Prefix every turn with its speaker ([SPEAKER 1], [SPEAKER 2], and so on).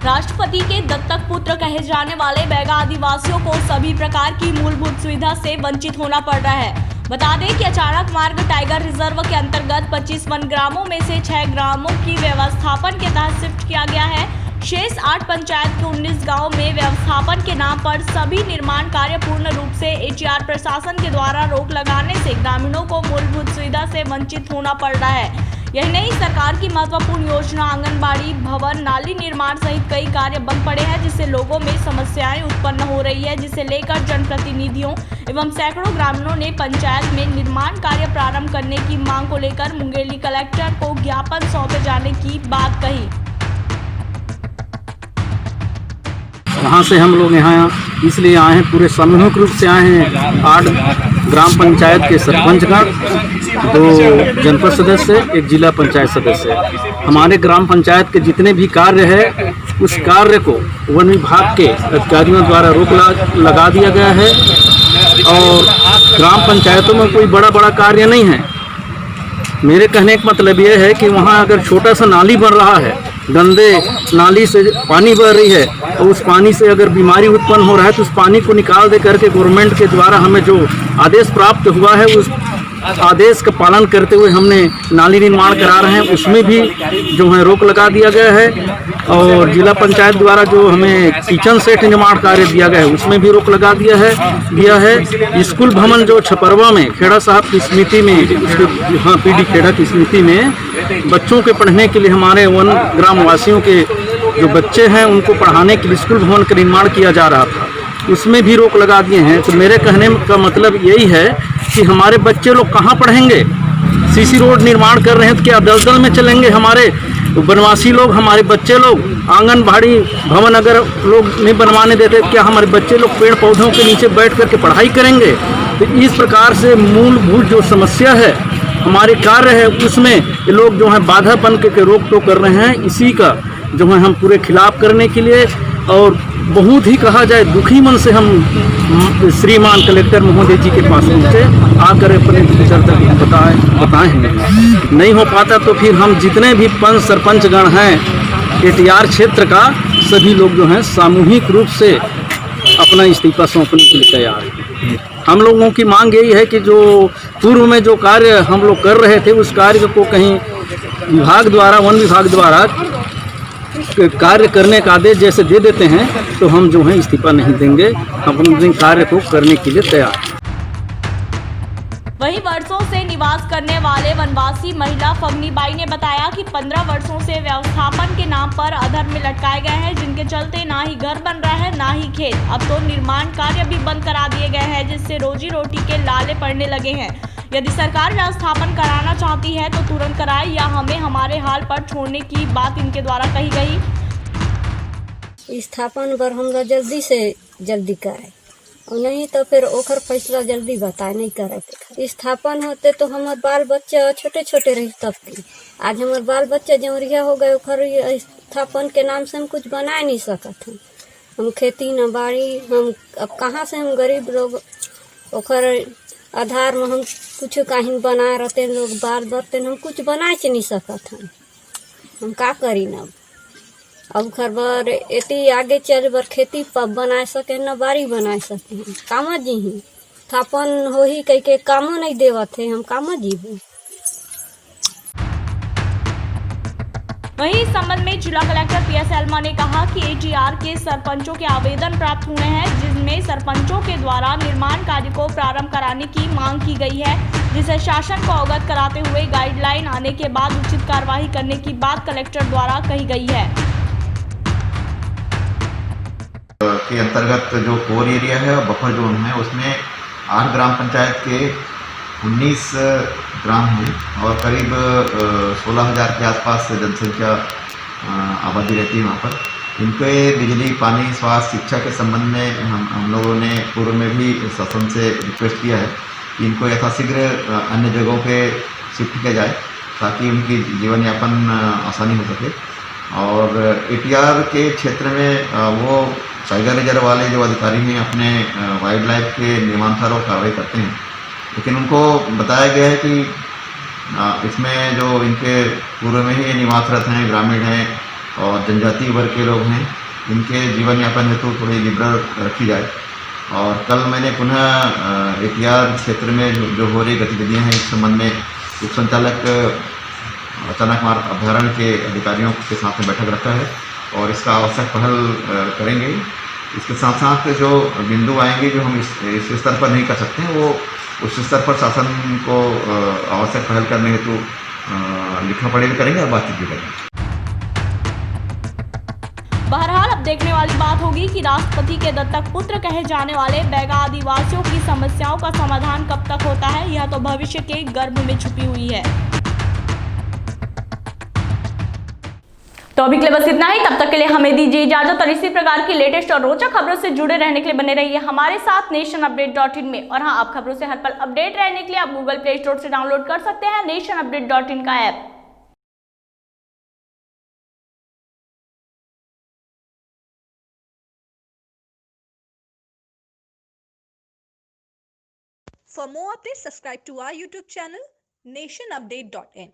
[SPEAKER 1] राष्ट्रपति के दत्तक पुत्र कहे जाने वाले बैगा आदिवासियों को सभी प्रकार की मूलभूत सुविधा से वंचित होना पड़ रहा है। बता दें कि अचानक मार्ग टाइगर रिजर्व के अंतर्गत 25 वन ग्रामों में से 6 ग्रामों की व्यवस्थापन के तहत शिफ्ट किया गया है। शेष 8 पंचायत के 19 गाँव में व्यवस्थापन के नाम पर सभी निर्माण कार्य पूर्ण रूप से एटीआर प्रशासन के द्वारा रोक लगाने से ग्रामीणों को मूलभूत सुविधा से वंचित होना पड़ रहा है। यही नहीं, सरकार की महत्वपूर्ण योजना आंगनबाड़ी भवन, नाली निर्माण सहित कई कार्य बंद पड़े हैं, जिससे लोगों में समस्याएं उत्पन्न हो रही है, जिसे लेकर जनप्रतिनिधियों एवं सैकड़ों ग्रामीणों ने पंचायत में निर्माण कार्य प्रारंभ करने की मांग को लेकर मुंगेली कलेक्टर को ज्ञापन सौंपे जाने की बात कही।
[SPEAKER 2] वहाँ से हम लोग यहाँ इसलिए आए हैं, पूरे सामूहिक रूप से आए हैं। 8 ग्राम पंचायत के सरपंचगण, 2 जनपद सदस्य, 1 जिला पंचायत सदस्य। हमारे ग्राम पंचायत के जितने भी कार्य है, उस कार्य को वन विभाग के अधिकारियों द्वारा रोक लगा दिया गया है। और ग्राम पंचायतों में कोई बड़ा कार्य नहीं है। मेरे कहने का मतलब ये है कि वहाँ अगर छोटा सा नाली बन रहा है, गंदे नाली से पानी बह रही है, और उस पानी से अगर बीमारी उत्पन्न हो रहा है तो उस पानी को निकाल दे करके गवर्नमेंट के द्वारा हमें जो आदेश प्राप्त हुआ है, उस आदेश का पालन करते हुए हमने नाली निर्माण करा रहे हैं, उसमें भी जो है रोक लगा दिया गया है। और जिला पंचायत द्वारा जो हमें किचन सेट निर्माण कार्य दिया गया है, उसमें भी रोक लगा दिया है। स्कूल भवन जो छपरवा में खेड़ा साहब की स्मृति में, हाँ, पीडी खेड़ा की स्मृति में बच्चों के पढ़ने के लिए हमारे वन ग्राम वासियों के जो बच्चे हैं उनको पढ़ाने के लिए स्कूल भवन का निर्माण किया जा रहा था, उसमें भी रोक लगा दिए हैं। तो मेरे कहने का मतलब यही है कि हमारे बच्चे लोग कहाँ पढ़ेंगे? सीसी रोड निर्माण कर रहे हैं तो क्या दलदल में चलेंगे? हमारे वनवासी लोग, हमारे बच्चे लोग आंगनबाड़ी भवन अगर लोग नहीं बनवाने देते, क्या हमारे बच्चे लोग पेड़ पौधों के नीचे बैठ करके पढ़ाई करेंगे? तो इस प्रकार से मूलभूत जो समस्या है, हमारे कार्य है, उसमें ये लोग जो है बाधा बन के रोक टोक कर रहे हैं। इसी का जो है हम पूरे खिलाफ करने के लिए, और बहुत ही कहा जाए दुखी मन से हम श्रीमान कलेक्टर महोदय जी के पास पहुँचे, आकर अपने विचार बताए हैं। नहीं हो पाता तो फिर हम जितने भी पंच सरपंचगण हैं एटीआर क्षेत्र का, सभी लोग जो हैं सामूहिक रूप से अपना इस्तीफा सौंपने के लिए तैयार हैं। हम लोगों की मांग यही है कि जो पूर्व में जो कार्य हम लोग कर रहे थे, उस कार्य को कहीं विभाग द्वारा, वन विभाग द्वारा कार्य करने का आदेश जैसे दे देते हैं, तो हम जो है इस्तीफा नहीं देंगे, हम अपने कार्य को करने के लिए तैयार हैं।
[SPEAKER 1] वहीं वर्षों से निवास करने वाले वनवासी महिला फगनीबाई ने बताया कि 15 वर्षों से व्यवस्थापन के नाम पर अधर में लटकाए गए हैं, जिनके चलते ना ही घर बन रहा है, ना ही खेत। अब तो निर्माण कार्य भी बंद करा दिए गए हैं, जिससे रोजी रोटी के लाले पड़ने लगे हैं। यदि सरकार व्यवस्थापन कराना चाहती है तो तुरंत कराए, या हमें हमारे हाल पर छोड़ने की बात इनके द्वारा कही गई।
[SPEAKER 3] स्थापन पर हम लोग जल्दी से जल्दी कराए, और नहीं तो फिर ओकर फैसला जल्दी बताए, नहीं करे। स्थापन होते तो हमारे बाल बच्चे छोटे छोटे रही तब की। आज हमारे बाल बच्चे जमरिया हो गए, ओकर स्थापन के नाम से हम कुछ बना नहीं सकत हैं। हम खेती न बाड़ी, हम अब कहाँ से, हम गरीब लोग ओकर आधार में हम कुछ कहीं बनाए रहते लोग, बाल बच्चे हम कुछ बनाए नहीं सकत हैं। हम का करी न अब घर बर एती आगे चल बर खेती पब बना सके, न बाड़ी बना सके। कामा जी ही स्थापन हो ही कह के कामो नहीं देवत है, हम कामा जी हूँ।
[SPEAKER 1] वहीं इस संबंध में जिला कलेक्टर PS एल्मा ने कहा कि एटीआर के सरपंचों के आवेदन प्राप्त हुए हैं, जिसमें सरपंचों के द्वारा निर्माण कार्य को प्रारंभ कराने की मांग की गई है, जिसे शासन को अवगत कराते हुए गाइडलाइन आने के बाद उचित कार्यवाही करने की बात कलेक्टर द्वारा कही गई है।
[SPEAKER 4] के अंतर्गत जो कोर एरिया है और बफर जोन है, उसमें 8 ग्राम पंचायत के 19 ग्राम हैं और करीब 16,000 के आसपास जनसंख्या आबादी रहती है वहाँ पर। इनके बिजली, पानी, स्वास्थ्य, शिक्षा के संबंध में हम लोगों ने पूर्व में भी शासन से रिक्वेस्ट किया है कि इनको यथाशीघ्र अन्य जगहों पे शिफ्ट किया जाए, ताकि उनकी जीवन यापन आसानी हो सके। और एटीआर के क्षेत्र में वो टाइगर रिजर्व वाले जो अधिकारी हैं अपने वाइल्ड लाइफ के नियमानुसार वो कार्रवाई करते हैं, लेकिन उनको बताया गया है कि इसमें जो इनके पूर्व में ही निवासरत हैं, ग्रामीण हैं और जनजातीय वर्ग के लोग हैं, इनके जीवन यापन हेतु थोड़ी लिबरल रखी जाए। और कल मैंने पुनः एटीआर क्षेत्र में जो हो रही गतिविधियां हैं इस संबंध में उप संचालक अचानक मार्ग अभ्यारण्य के अधिकारियों के साथ में बैठक रखा है और इसका आवश्यक पहल करेंगे। इसके साथ साथ जो बिंदु आएंगे जो हम इस स्तर पर नहीं कर सकते हैं, वो उस स्तर पर शासन को आवश्यक पहल करने हेतु लिखा पढ़ी भी करेंगे और बातचीत भी करेंगे।
[SPEAKER 1] बहरहाल अब देखने वाली बात होगी कि राष्ट्रपति के दत्तक पुत्र कहे जाने वाले बैगा आदिवासियों की समस्याओं का समाधान कब तक होता है, यह तो भविष्य के गर्भ में छुपी हुई है। तो अभी के लिए बस इतना ही। तब तक के लिए हमें दीजिए इजाजत और इसी प्रकार की लेटेस्ट और रोचक खबरों से जुड़े रहने के लिए बने रहिए हमारे साथ nationupdate.in में। और हाँ, आप खबरों से हर पल अपडेट रहने के लिए आप गूगल प्ले स्टोर से डाउनलोड कर सकते हैं nationupdate.in का app.
[SPEAKER 5] For more updates, subscribe to our YouTube channel nationupdate.in.